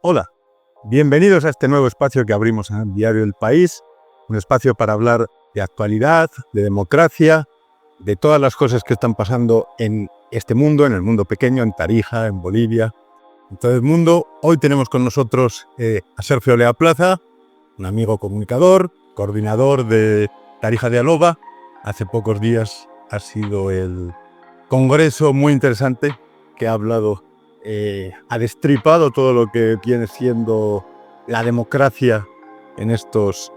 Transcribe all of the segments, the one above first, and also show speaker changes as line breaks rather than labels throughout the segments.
Hola, bienvenidos a este nuevo espacio que abrimos en Diario El País, un espacio para hablar de actualidad, de democracia, de todas las cosas que están pasando en este mundo, en el mundo pequeño, en Tarija, en Bolivia, en todo el mundo. Hoy tenemos con nosotros a Sergio Lea Plaza, un amigo comunicador, coordinador de Tarija de Aloba. Hace pocos días ha sido el congreso muy interesante que ha hablado, ha destripado todo lo que viene siendo la democracia en estos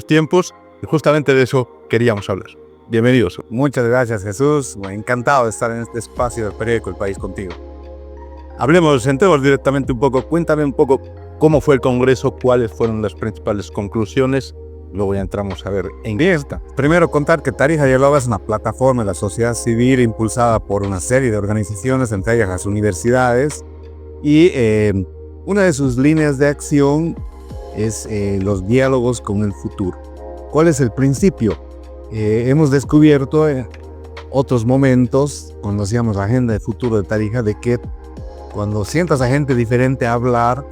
tiempos, y justamente de eso queríamos hablar. Bienvenidos.
Muchas gracias, Jesús. Encantado de estar en este espacio del periódico El País contigo.
Entremos directamente un poco. Cuéntame un poco cómo fue el congreso, cuáles fueron las principales conclusiones. Luego ya entramos a ver en qué está.
Primero contar que Tarija de Aloba es una plataforma de la sociedad civil impulsada por una serie de organizaciones, entre ellas las universidades, y una de sus líneas de acción es los diálogos con el futuro. ¿Cuál es el principio? Hemos descubierto en otros momentos, cuando hacíamos la agenda de futuro de Tarija, de que cuando sientas a gente diferente a hablar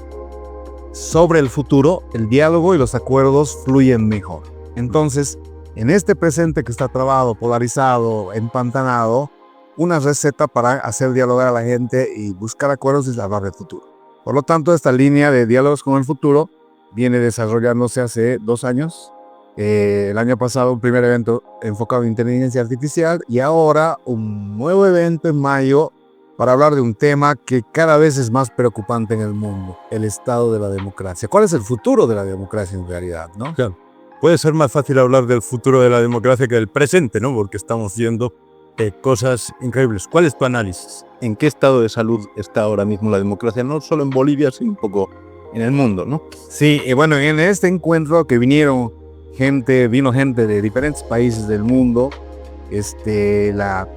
sobre el futuro, el diálogo y los acuerdos fluyen mejor. Entonces, en este presente que está trabado, polarizado, empantanado, una receta para hacer dialogar a la gente y buscar acuerdos es hablar del futuro. Por lo tanto, esta línea de diálogos con el futuro viene desarrollándose hace 2 años. El año pasado un primer evento enfocado en inteligencia artificial y ahora un nuevo evento en mayo para hablar de un tema que cada vez es más preocupante en el mundo, el estado de la democracia. ¿Cuál es el futuro de la democracia en realidad, no?
Claro. Puede ser más fácil hablar del futuro de la democracia que del presente, ¿no? Porque estamos viendo cosas increíbles. ¿Cuál es tu análisis? ¿En qué estado de salud está ahora mismo la democracia? No solo en Bolivia, sino un poco en el mundo, ¿no?
Sí, y bueno, en este encuentro que vino gente de diferentes países del mundo, la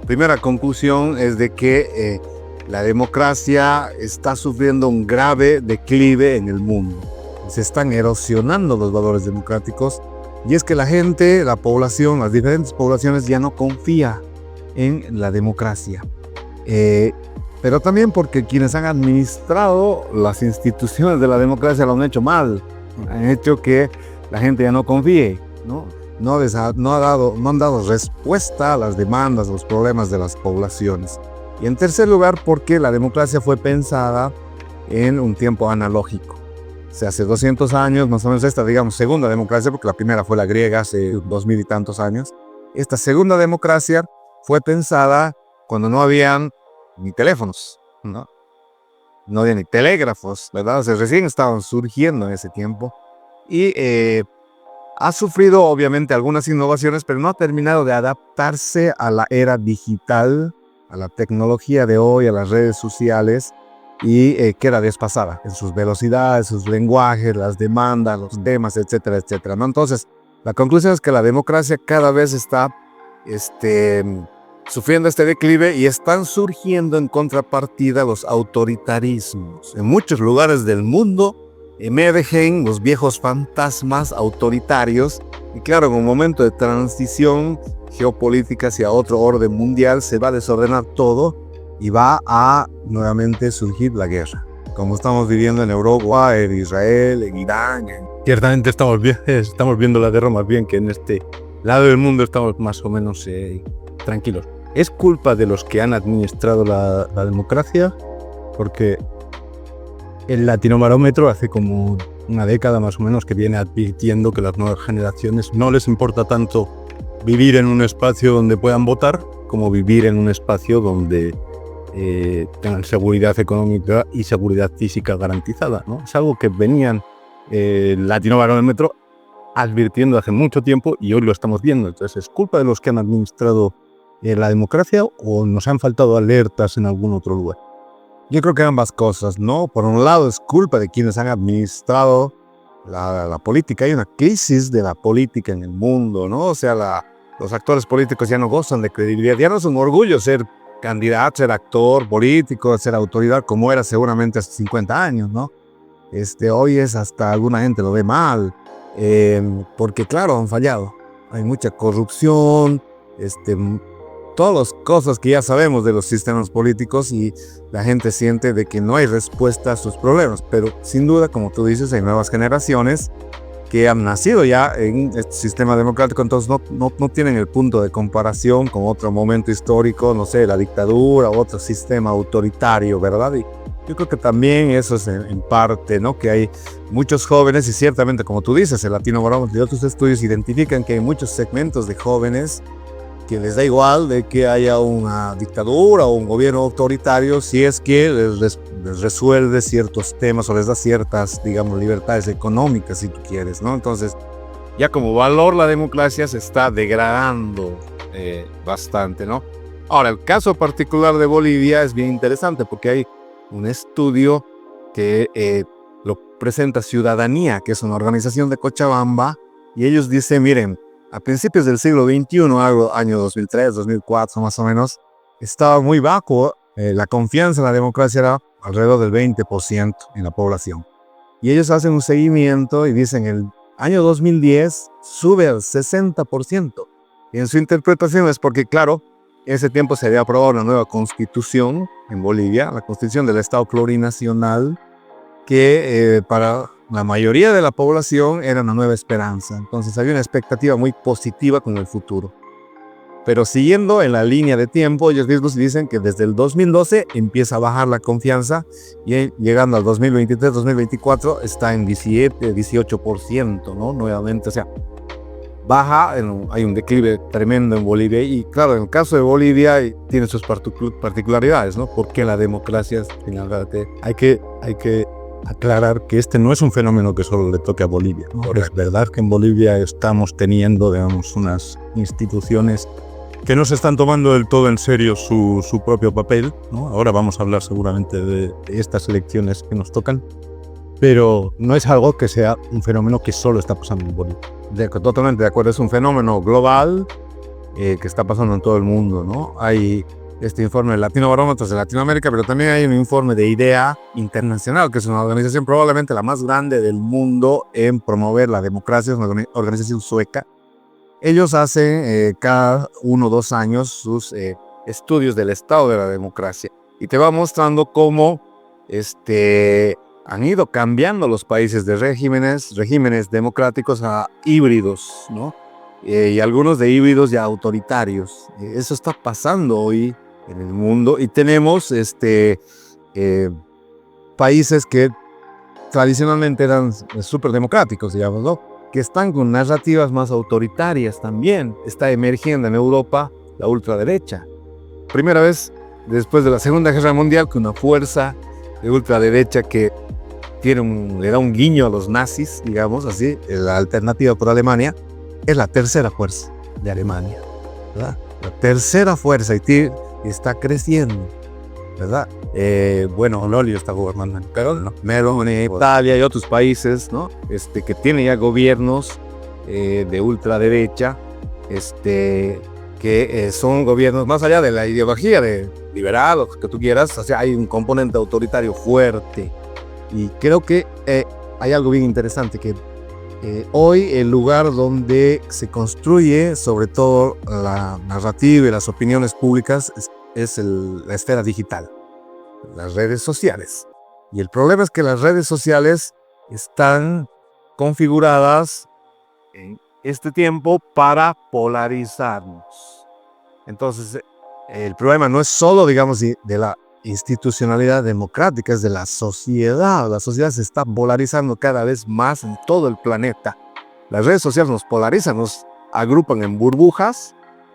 primera conclusión es de que la democracia está sufriendo un grave declive en el mundo. Se están erosionando los valores democráticos y es que la gente, la población, las diferentes poblaciones ya no confía en la democracia. Pero también porque quienes han administrado las instituciones de la democracia lo han hecho mal. Han hecho que la gente ya no confíe, ¿no? No han dado respuesta a las demandas, a los problemas de las poblaciones. Y en tercer lugar, porque la democracia fue pensada en un tiempo analógico. O sea, hace 200 años, más o menos esta, digamos, segunda democracia, porque la primera fue la griega hace 2000 y tantos años. Esta segunda democracia fue pensada cuando no habían ni teléfonos, ¿no? No había ni telégrafos, ¿verdad? O sea, recién estaban surgiendo en ese tiempo. Y ha sufrido obviamente algunas innovaciones, pero no ha terminado de adaptarse a la era digital, a la tecnología de hoy, a las redes sociales, y queda desfasada en sus velocidades, sus lenguajes, las demandas, los temas, etcétera, etcétera, ¿no? Entonces, la conclusión es que la democracia cada vez está sufriendo este declive y están surgiendo en contrapartida los autoritarismos. En muchos lugares del mundo emergen los viejos fantasmas autoritarios y claro, en un momento de transición geopolítica hacia otro orden mundial se va a desordenar todo y va a nuevamente surgir la guerra, como estamos viviendo en Europa, en Israel, en Irán.
Ciertamente estamos viendo la guerra, más bien que en este lado del mundo estamos más o menos tranquilos. ¿Es culpa de los que han administrado la democracia? Porque el Latinobarómetro hace como una década más o menos que viene advirtiendo que las nuevas generaciones no les importa tanto vivir en un espacio donde puedan votar como vivir en un espacio donde tengan seguridad económica y seguridad física garantizada, ¿no? Es algo que venían el Latinobarómetro advirtiendo hace mucho tiempo y hoy lo estamos viendo. Entonces, ¿es culpa de los que han administrado la democracia o nos han faltado alertas en algún otro lugar?
Yo creo que ambas cosas, ¿no? Por un lado es culpa de quienes han administrado la política. Hay una crisis de la política en el mundo, ¿no? O sea, los actores políticos ya no gozan de credibilidad. Ya no es un orgullo ser candidato, ser actor político, ser autoridad como era seguramente hace 50 años, ¿no? Hoy es hasta alguna gente lo ve mal, porque claro, han fallado. Hay mucha corrupción, todas las cosas que ya sabemos de los sistemas políticos y la gente siente de que no hay respuesta a sus problemas. Pero sin duda, como tú dices, hay nuevas generaciones que han nacido ya en este sistema democrático, entonces no tienen el punto de comparación con otro momento histórico, no sé, la dictadura o otro sistema autoritario, ¿verdad? Y yo creo que también eso es en parte, ¿no? Que hay muchos jóvenes y ciertamente, como tú dices, el Latinobarómetro y otros estudios identifican que hay muchos segmentos de jóvenes que les da igual de que haya una dictadura o un gobierno autoritario si es que les resuelve ciertos temas o les da ciertas, digamos, libertades económicas, si tú quieres, ¿no? Entonces, ya como valor la democracia se está degradando bastante, ¿no? Ahora, el caso particular de Bolivia es bien interesante porque hay un estudio que lo presenta Ciudadanía, que es una organización de Cochabamba, y ellos dicen, miren, a principios del siglo XXI, año 2003, 2004 más o menos, estaba muy bajo. La confianza en la democracia era alrededor del 20% en la población. Y ellos hacen un seguimiento y dicen el año 2010 sube al 60%. Y en su interpretación es porque, claro, en ese tiempo se había aprobado una nueva constitución en Bolivia, la constitución del Estado plurinacional, que para la mayoría de la población era una nueva esperanza. Entonces había una expectativa muy positiva con el futuro. Pero siguiendo en la línea de tiempo, ellos mismos dicen que desde el 2012 empieza a bajar la confianza y llegando al 2023, 2024 está en 17, 18%, ¿no? Nuevamente, o sea, baja, hay un declive tremendo en Bolivia y claro, en el caso de Bolivia tiene sus particularidades, ¿no? Porque la democracia, finalmente, hay que aclarar que este no es un fenómeno que solo le toque a Bolivia, ¿no? Es verdad que en Bolivia estamos teniendo, digamos, unas instituciones que no se están tomando del todo en serio su propio papel, ¿no? Ahora vamos a hablar seguramente de estas elecciones que nos tocan, pero no es algo que sea un fenómeno que solo está pasando en Bolivia. Totalmente de acuerdo, es un fenómeno global que está pasando en todo el mundo, ¿no? Hay este informe de Latinobarómetros de Latinoamérica, pero también hay un informe de IDEA Internacional, que es una organización probablemente la más grande del mundo en promover la democracia, es una organización sueca. Ellos hacen cada 1 o 2 años sus estudios del estado de la democracia y te va mostrando cómo han ido cambiando los países de regímenes democráticos a híbridos, ¿no? Y algunos de híbridos ya autoritarios. Eso está pasando hoy en el mundo y tenemos países que tradicionalmente eran súper democráticos, digamos, ¿no? Que están con narrativas más autoritarias también. Está emergiendo en Europa la ultraderecha. Primera vez después de la Segunda Guerra Mundial que una fuerza de ultraderecha que le da un guiño a los nazis, digamos así, la alternativa por Alemania, es la tercera fuerza de Alemania, ¿verdad? La tercera fuerza y está creciendo, ¿verdad? Bueno, Lolio está gobernando en Italia y otros países, ¿no? Que tienen ya gobiernos de ultraderecha, que son gobiernos más allá de la ideología de liberal o que tú quieras, o sea, hay un componente autoritario fuerte. Y creo que hay algo bien interesante, que hoy el lugar donde se construye sobre todo la narrativa y las opiniones públicas es la esfera digital, las redes sociales. Y el problema es que las redes sociales están configuradas en este tiempo para polarizarnos. Entonces, el problema no es solo, digamos, de la institucionalidad democrática, es de la sociedad. La sociedad se está polarizando cada vez más en todo el planeta. Las redes sociales nos polarizan, nos agrupan en burbujas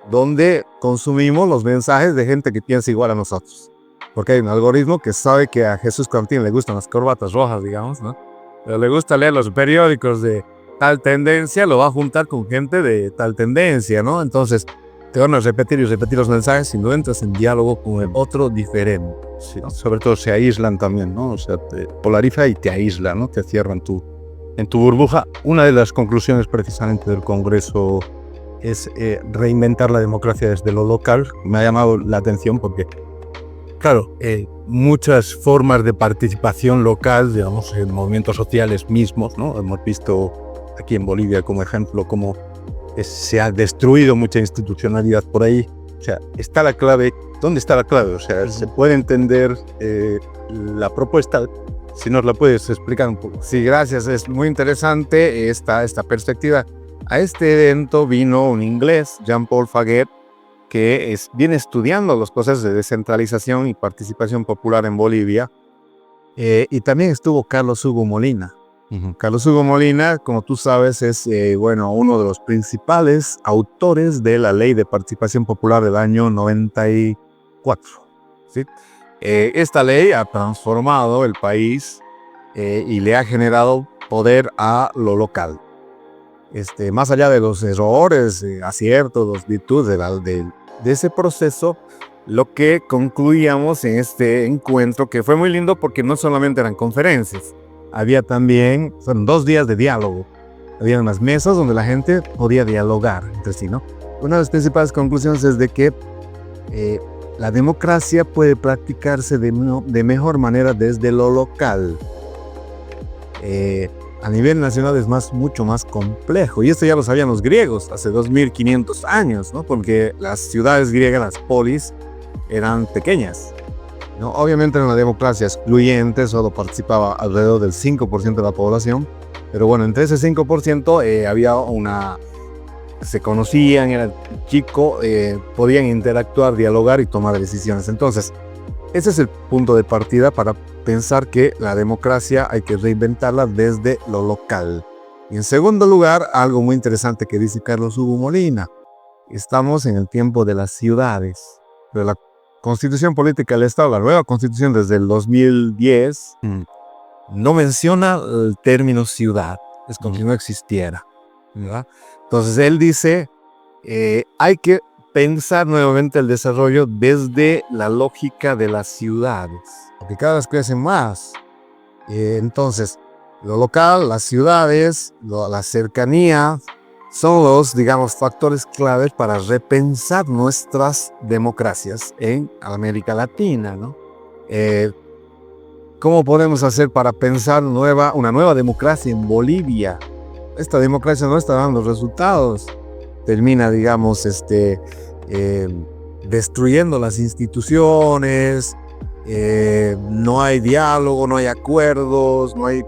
donde consumimos los mensajes de gente que piensa igual a nosotros. Porque hay un algoritmo que sabe que a Jesús Contín le gustan las corbatas rojas, digamos, ¿no? Pero le gusta leer los periódicos de tal tendencia, lo va a juntar con gente de tal tendencia, ¿no? Entonces, te van a repetir y repetir los mensajes si no entras en diálogo con el otro diferente. Sí, ¿no? Sobre todo se aíslan también, ¿no? O sea, te polariza y te aísla, ¿no? Te cierran en tu burbuja. Una de las conclusiones precisamente del Congreso es reinventar la democracia desde lo local. Me ha llamado la atención porque, claro, muchas formas de participación local, digamos, en movimientos sociales mismos, ¿no? Hemos visto aquí en Bolivia como ejemplo cómo se ha destruido mucha institucionalidad por ahí.
O sea, está la clave. ¿Dónde está la clave? O sea, se puede entender la propuesta. Si nos la puedes explicar un poco.
Sí, gracias. Es muy interesante esta perspectiva. A este evento vino un inglés, Jean-Paul Faguet, que viene estudiando los procesos de descentralización y participación popular en Bolivia. Y también estuvo Carlos Hugo Molina. Carlos Hugo Molina, como tú sabes, es uno de los principales autores de la Ley de Participación Popular del año 94. ¿Sí? Esta ley ha transformado el país y le ha generado poder a lo local. Más allá de los errores, aciertos, las virtudes de ese proceso, lo que concluíamos en este encuentro, que fue muy lindo porque no solamente eran conferencias, había también, fueron 2 días de diálogo. Había unas mesas donde la gente podía dialogar entre sí, ¿no? Una de las principales conclusiones es de que la democracia puede practicarse de mejor manera desde lo local. A nivel nacional es mucho más complejo. Y esto ya lo sabían los griegos hace 2500 años, ¿no? Porque las ciudades griegas, las polis, eran pequeñas, ¿no? Obviamente en una democracia excluyente solo participaba alrededor del 5% de la población, pero bueno, entre ese 5% se conocían, eran chicos, podían interactuar, dialogar y tomar decisiones. Entonces, ese es el punto de partida para pensar que la democracia hay que reinventarla desde lo local. Y en segundo lugar, algo muy interesante que dice Carlos Hugo Molina. Estamos en el tiempo de las ciudades, de la Constitución Política del Estado, la nueva Constitución desde el 2010, no menciona el término ciudad, es como si no existiera, ¿verdad? Entonces él dice, hay que pensar nuevamente el desarrollo desde la lógica de las ciudades, porque cada vez crecen más. Entonces, lo local, las ciudades, la cercanía, son los, digamos, factores claves para repensar nuestras democracias en América Latina, ¿no? ¿Cómo podemos hacer para pensar una nueva democracia en Bolivia? Esta democracia no está dando resultados. Termina, digamos, destruyendo las instituciones, no hay diálogo, no hay acuerdos, no hay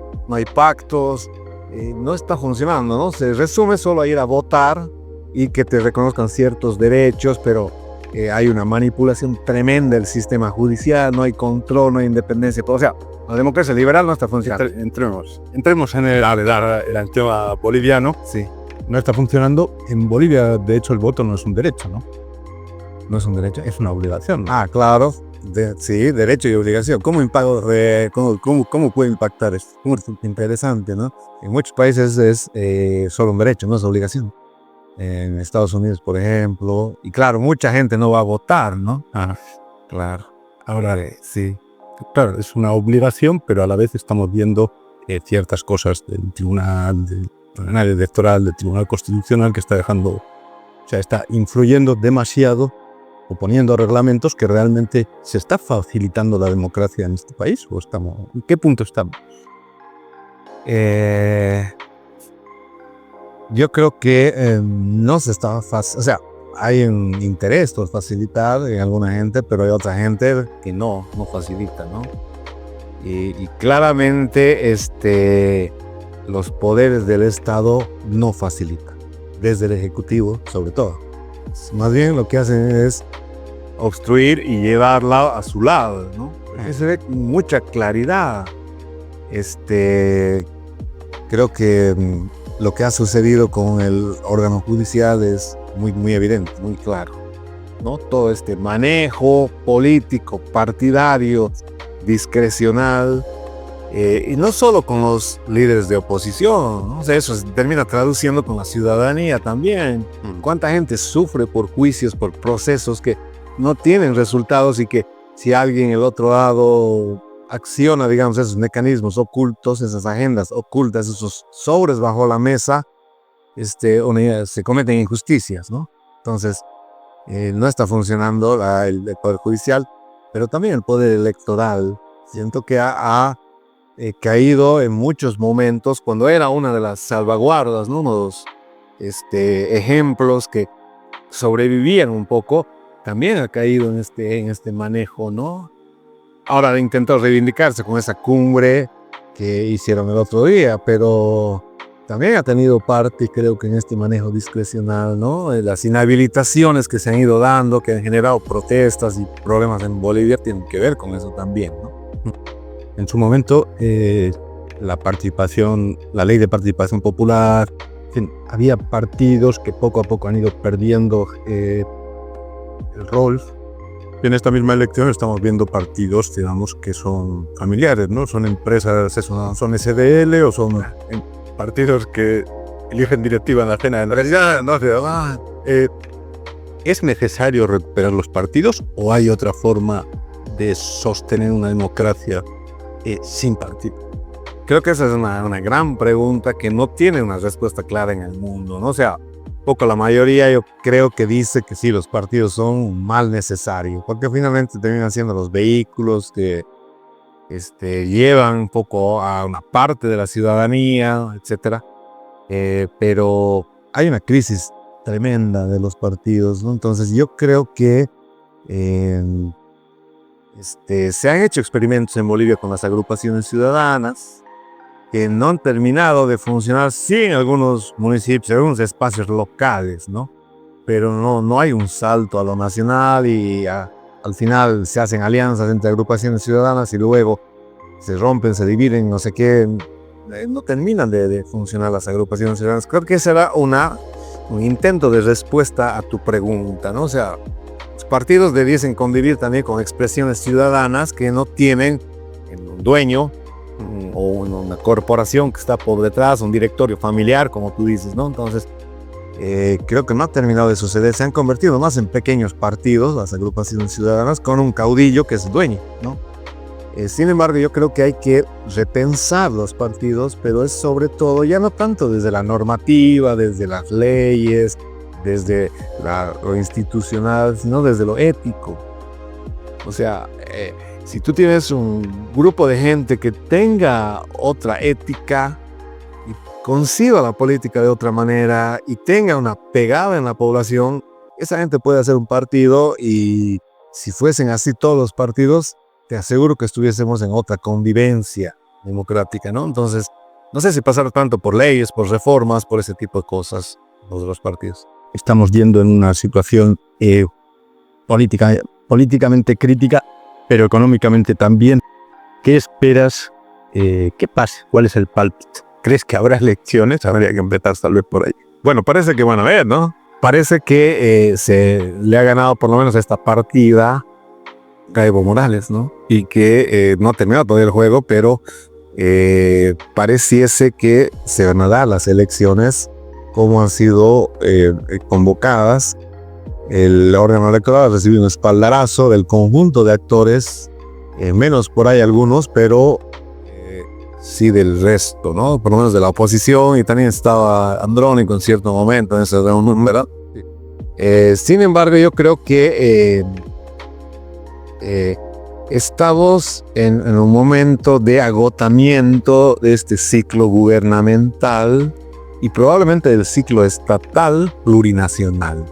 pactos. No está funcionando, ¿no? Se resume solo a ir a votar y que te reconozcan ciertos derechos, pero hay una manipulación tremenda del sistema judicial, no hay control, no hay independencia, todo. O sea, la democracia liberal no está funcionando.
Entremos en el tema boliviano.
Sí.
No está funcionando. En Bolivia, de hecho, el voto no es un derecho, ¿no? No es un derecho, es una obligación, ¿no?
Ah, claro. Sí, derecho y obligación. ¿Cómo puede impactar esto? Interesante, ¿no? En muchos países es solo un derecho, no es obligación. En Estados Unidos, por ejemplo. Y claro, mucha gente no va a votar, ¿no?
Ah, claro. Ahora, sí. Claro, es una obligación, pero a la vez estamos viendo ciertas cosas del Tribunal Electoral, del Tribunal Constitucional, que está está influyendo demasiado o poniendo reglamentos que realmente se está facilitando la democracia en este país. ¿En qué punto estamos?
Yo creo que no se está o sea, hay un interés por facilitar en alguna gente, pero hay otra gente que no facilita, ¿no? Y claramente los poderes del Estado no facilitan, desde el Ejecutivo sobre todo. Más bien lo que hacen es obstruir y llevarla a su lado, ¿no? Porque se ve con mucha claridad. Creo que lo que ha sucedido con el órgano judicial es muy evidente, muy claro, ¿no? Todo este manejo político, partidario, discrecional, y no solo con los líderes de oposición, ¿no? O sea, eso se termina traduciendo con la ciudadanía también. ¿Cuánta gente sufre por juicios, por procesos que no tienen resultados y que si alguien en el otro lado acciona, digamos, esos mecanismos ocultos, esas agendas ocultas, esos sobres bajo la mesa, se cometen injusticias, ¿no? Entonces, no está funcionando el Poder Judicial, pero también el Poder Electoral. Siento que ha caído en muchos momentos cuando era una de las salvaguardas, ¿no? Uno de los ejemplos que sobrevivían un poco. también ha caído en este manejo, ¿no? Ahora intentó reivindicarse con esa cumbre que hicieron el otro día, pero también ha tenido parte, creo que en este manejo discrecional, ¿no? Las inhabilitaciones que se han ido dando, que han generado protestas y problemas en Bolivia, tienen que ver con eso también, ¿no?
En su momento, la participación, la ley de participación popular, en fin, había partidos que poco a poco han ido perdiendo el rol. En esta misma elección estamos viendo partidos, digamos, que son familiares, ¿no? Son empresas, son SDL o son partidos que eligen directiva en ajena. En realidad, no sé, ¿es necesario recuperar los partidos o hay otra forma de sostener una democracia sin partido?
Creo que esa es una gran pregunta que no tiene una respuesta clara en el mundo, ¿no? O sea, poco la mayoría yo creo que dice que sí, los partidos son un mal necesario, porque finalmente terminan siendo los vehículos que llevan un poco a una parte de la ciudadanía, etcétera. Pero hay una crisis tremenda de los partidos, ¿no? Entonces yo creo que se han hecho experimentos en Bolivia con las agrupaciones ciudadanas que no han terminado de funcionar, sí, en algunos municipios, en algunos espacios locales, ¿no? Pero no hay un salto a lo nacional y al final se hacen alianzas entre agrupaciones ciudadanas y luego se rompen, se dividen, no sé qué. No terminan de funcionar las agrupaciones ciudadanas. Creo que será un intento de respuesta a tu pregunta, ¿no? O sea, los partidos debiesen convivir también con expresiones ciudadanas que no tienen un dueño o una corporación que está por detrás, un directorio familiar, como tú dices, ¿no? Entonces, creo que no ha terminado de suceder. Se han convertido más en pequeños partidos, las agrupaciones ciudadanas, con un caudillo que es dueño, ¿no? Sin embargo, yo creo que hay que repensar los partidos, pero es sobre todo, ya no tanto desde la normativa, desde las leyes, desde lo institucional, sino desde lo ético. O sea, si tú tienes un grupo de gente que tenga otra ética y conciba la política de otra manera y tenga una pegada en la población, esa gente puede hacer un partido y si fuesen así todos los partidos, te aseguro que estuviésemos en otra convivencia democrática, ¿no? Entonces, no sé si pasar tanto por leyes, por reformas, por ese tipo de cosas, los partidos.
Estamos yendo en una situación políticamente crítica, pero económicamente también. ¿Qué esperas que pase? ¿Cuál es el pálpito? ¿Crees que habrá elecciones? Habría que empezar tal vez por ahí.
Bueno, parece que van a ver, ¿no? Parece que se le ha ganado por lo menos esta partida a Evo Morales, ¿no? Y que no ha terminado todavía el juego, pero pareciese que se van a dar las elecciones como han sido convocadas. El órgano electoral ha recibido un espaldarazo del conjunto de actores, menos por ahí algunos, pero sí del resto, ¿no? Por lo menos de la oposición, y también estaba Andrónico en cierto momento en ese reunión, ¿verdad? Sin embargo, yo creo que estamos en un momento de agotamiento de este ciclo gubernamental y probablemente del ciclo estatal plurinacional.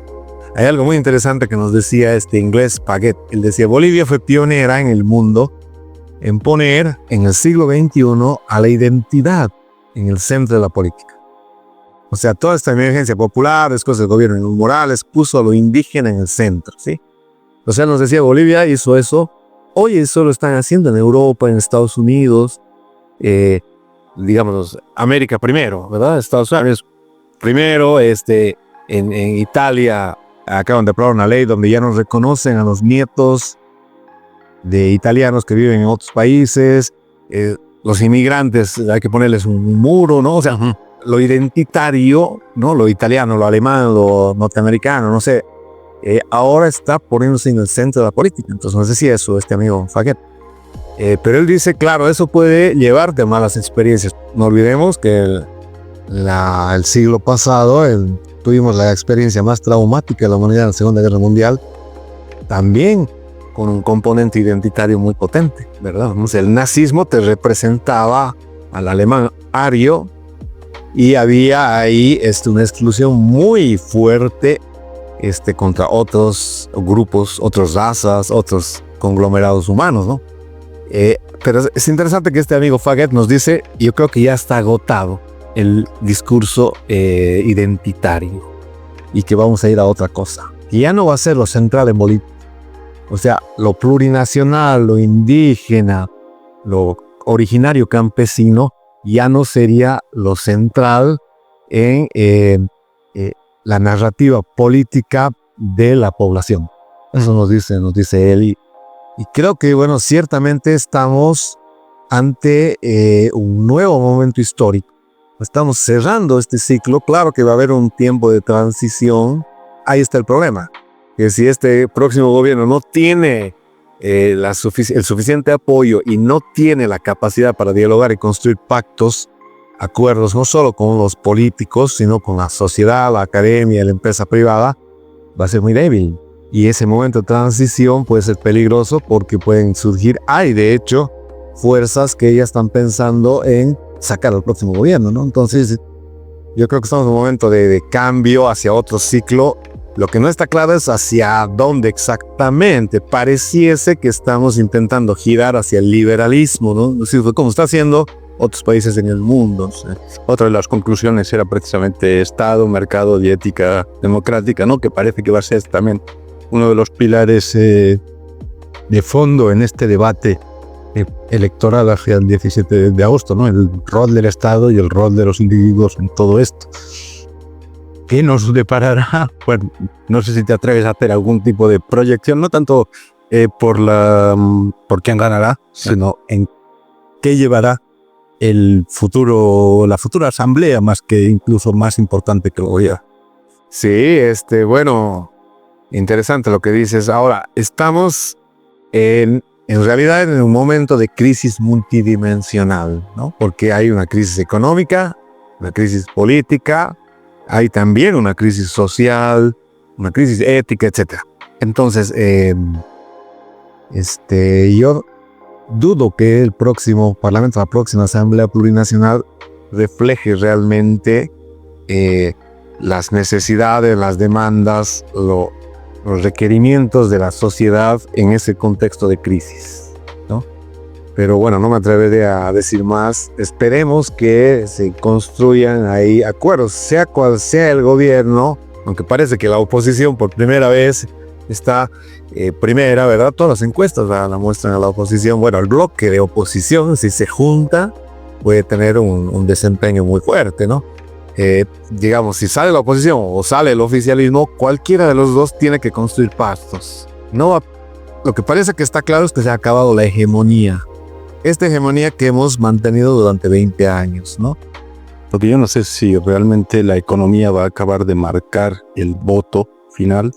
Hay algo muy interesante que nos decía este inglés Paget. Él decía: Bolivia fue pionera en el mundo en poner en el siglo XXI a la identidad en el centro de la política. O sea, toda esta emergencia popular, después del gobierno de Evo Morales, puso a lo indígena en el centro, ¿sí? O sea, nos decía, Bolivia hizo eso. Hoy eso lo están haciendo en Europa, en Estados Unidos, digamos, América primero, ¿verdad? Estados Unidos primero, en Italia acaban de aprobar una ley donde ya no reconocen a los nietos de italianos que viven en otros países. Los inmigrantes hay que ponerles un muro, ¿no? O sea, lo identitario, ¿no? Lo italiano, lo alemán, lo norteamericano, no sé, ahora está poniéndose en el centro de la política. Entonces no sé si eso, este amigo Faguet. Pero él dice, claro, eso puede llevarte a malas experiencias. No olvidemos que el siglo pasado tuvimos la experiencia más traumática de la humanidad en la Segunda Guerra Mundial, también con un componente identitario muy potente, ¿verdad? Entonces, el nazismo te representaba al alemán ario y había ahí una exclusión muy fuerte contra otros grupos, otras razas, otros conglomerados humanos, ¿no? Pero es interesante que este amigo Faget nos dice, yo creo que ya está agotado el discurso identitario y que vamos a ir a otra cosa. Y ya no va a ser lo central en Bolivia. O sea, lo plurinacional, lo indígena, lo originario campesino, ya no sería lo central en la narrativa política de la población. Eso nos dice él. Y creo que, bueno, ciertamente estamos ante un nuevo momento histórico. Estamos cerrando este ciclo. Claro que va a haber un tiempo de transición. Ahí está el problema. Que si este próximo gobierno no tiene el suficiente apoyo y no tiene la capacidad para dialogar y construir pactos, acuerdos, no solo con los políticos, sino con la sociedad, la academia, la empresa privada, va a ser muy débil. Y ese momento de transición puede ser peligroso porque pueden surgir, hay de hecho, fuerzas que ya están pensando en sacar al próximo gobierno, ¿no? Entonces, yo creo que estamos en un momento de cambio hacia otro ciclo. Lo que no está claro es hacia dónde exactamente. Pareciese que estamos intentando girar hacia el liberalismo, ¿no? Así como está haciendo otros países en el mundo.
Sí. Otra de las conclusiones era precisamente Estado, mercado y ética democrática, ¿no? Que parece que va a ser también uno de los pilares de fondo en este debate electoral hacia el 17 de agosto, ¿no? El rol del Estado y el rol de los individuos en todo esto. ¿Qué nos deparará? Bueno, no sé si te atreves a hacer algún tipo de proyección, no tanto por quién ganará, sino en qué llevará la futura asamblea, más que incluso más importante que el gobierno.
Sí, bueno, interesante lo que dices. Ahora, estamos en realidad en un momento de crisis multidimensional, ¿no? Porque hay una crisis económica, una crisis política, hay también una crisis social, una crisis ética, etc. Entonces, yo dudo que el próximo Parlamento, la próxima Asamblea Plurinacional, refleje realmente las necesidades, las demandas, los requerimientos de la sociedad en ese contexto de crisis, ¿no? Pero bueno, no me atreveré a decir más. Esperemos que se construyan ahí acuerdos, sea cual sea el gobierno, aunque parece que la oposición por primera vez está primera, ¿verdad? Todas las encuestas la muestran a la oposición. Bueno, el bloque de oposición, si se junta, puede tener un desempeño muy fuerte, ¿no? Digamos, si sale la oposición o sale el oficialismo, cualquiera de los dos tiene que construir pactos. Lo que parece que está claro es que se ha acabado la hegemonía. Esta hegemonía que hemos mantenido durante 20 años, ¿no?
Porque yo no sé si realmente la economía va a acabar de marcar el voto final,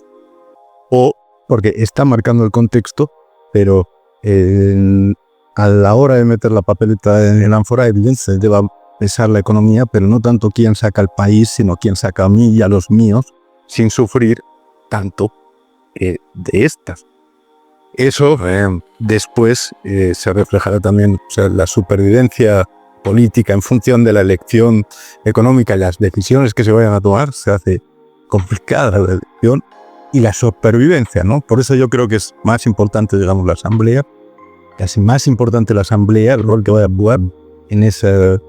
o porque está marcando el contexto, pero a la hora de meter la papeleta en el ánfora, evidentemente va a pesar la economía, pero no tanto quién saca al país, sino quién saca a mí y a los míos, sin sufrir tanto de estas. Eso después se reflejará también, o sea, la supervivencia política en función de la elección económica y las decisiones que se vayan a tomar. Se hace complicada la elección y la supervivencia, ¿no? Por eso yo creo que es más importante, digamos, la asamblea, casi más importante la asamblea, el rol que vaya a jugar en ese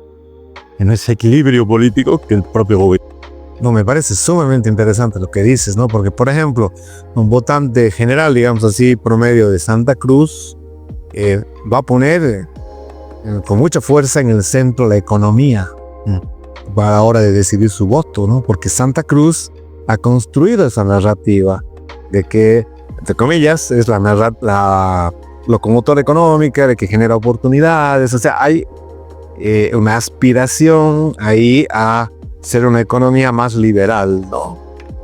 equilibrio político que el propio gobierno.
No, me parece sumamente interesante lo que dices, ¿no? Porque, por ejemplo, un votante general, digamos así, promedio de Santa Cruz, va a poner con mucha fuerza en el centro la economía a la hora de decidir su voto, ¿no? Porque Santa Cruz ha construido esa narrativa de que, entre comillas, es la locomotora económica, de que genera oportunidades. O sea, hay una aspiración ahí a ser una economía más liberal, ¿no?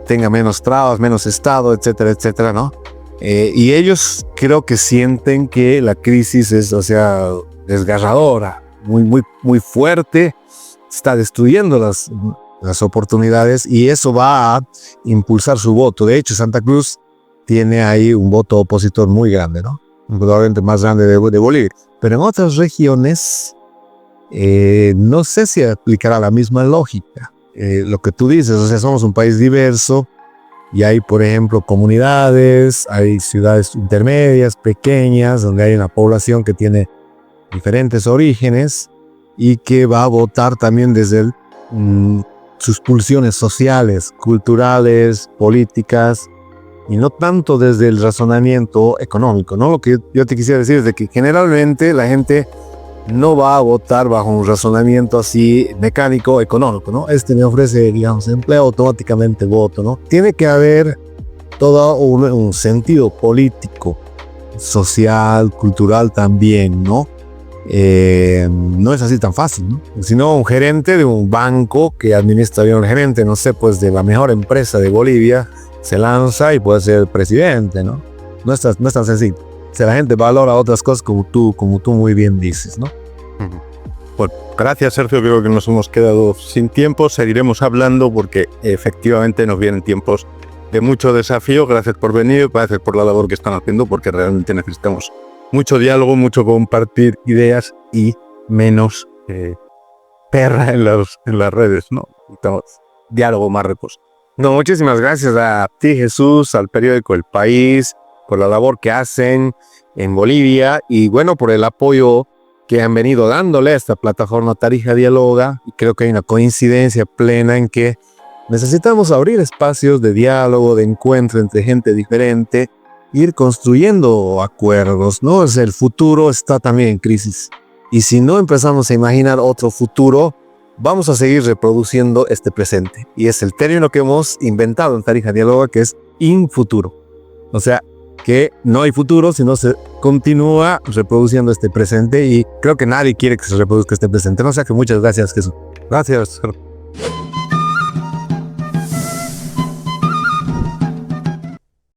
Tenga menos trabas, menos Estado, etcétera, etcétera, ¿no? Y ellos creo que sienten que la crisis es, o sea, desgarradora, muy fuerte, está destruyendo las oportunidades y eso va a impulsar su voto. De hecho, Santa Cruz tiene ahí un voto opositor muy grande, ¿no? Probablemente más grande de Bolivia. Pero en otras regiones no sé si aplicará la misma lógica. Lo que tú dices, o sea, somos un país diverso, y hay, por ejemplo, comunidades, hay ciudades intermedias, pequeñas, donde hay una población que tiene diferentes orígenes y que va a votar también desde sus pulsiones sociales, culturales, políticas, y no tanto desde el razonamiento económico, ¿no? Lo que yo te quisiera decir es de que generalmente la gente no va a votar bajo un razonamiento así mecánico, económico, ¿no? Este me ofrece, digamos, empleo, automáticamente voto, ¿no? Tiene que haber todo un sentido político, social, cultural también, ¿no? No es así tan fácil, ¿no? Sino un gerente de un banco que administra bien, un gerente, no sé, pues de la mejor empresa de Bolivia, se lanza y puede ser presidente, ¿no? No es tan sencillo. O sea, la gente valora otras cosas como tú muy bien dices, ¿no?
Bueno, gracias, Sergio. Creo que nos hemos quedado sin tiempo. Seguiremos hablando porque efectivamente nos vienen tiempos de mucho desafío. Gracias por venir, gracias por la labor que están haciendo, porque realmente necesitamos mucho diálogo, mucho compartir ideas y menos perra en las redes, ¿no? Necesitamos diálogo, más reposo.
No, muchísimas gracias a ti, Jesús, al periódico El País, por la labor que hacen en Bolivia y bueno, por el apoyo que han venido dándole a esta plataforma Tarija Dialoga. Y creo que hay una coincidencia plena en que necesitamos abrir espacios de diálogo, de encuentro entre gente diferente, ir construyendo acuerdos, ¿no? El futuro está también en crisis. Y si no empezamos a imaginar otro futuro, vamos a seguir reproduciendo este presente. Y es el término que hemos inventado en Tarija Dialoga, que es infuturo. O sea, que no hay futuro, sino se continúa reproduciendo este presente y creo que nadie quiere que se reproduzca este presente. No, o sea que muchas gracias, Jesús.
Gracias, Sergio.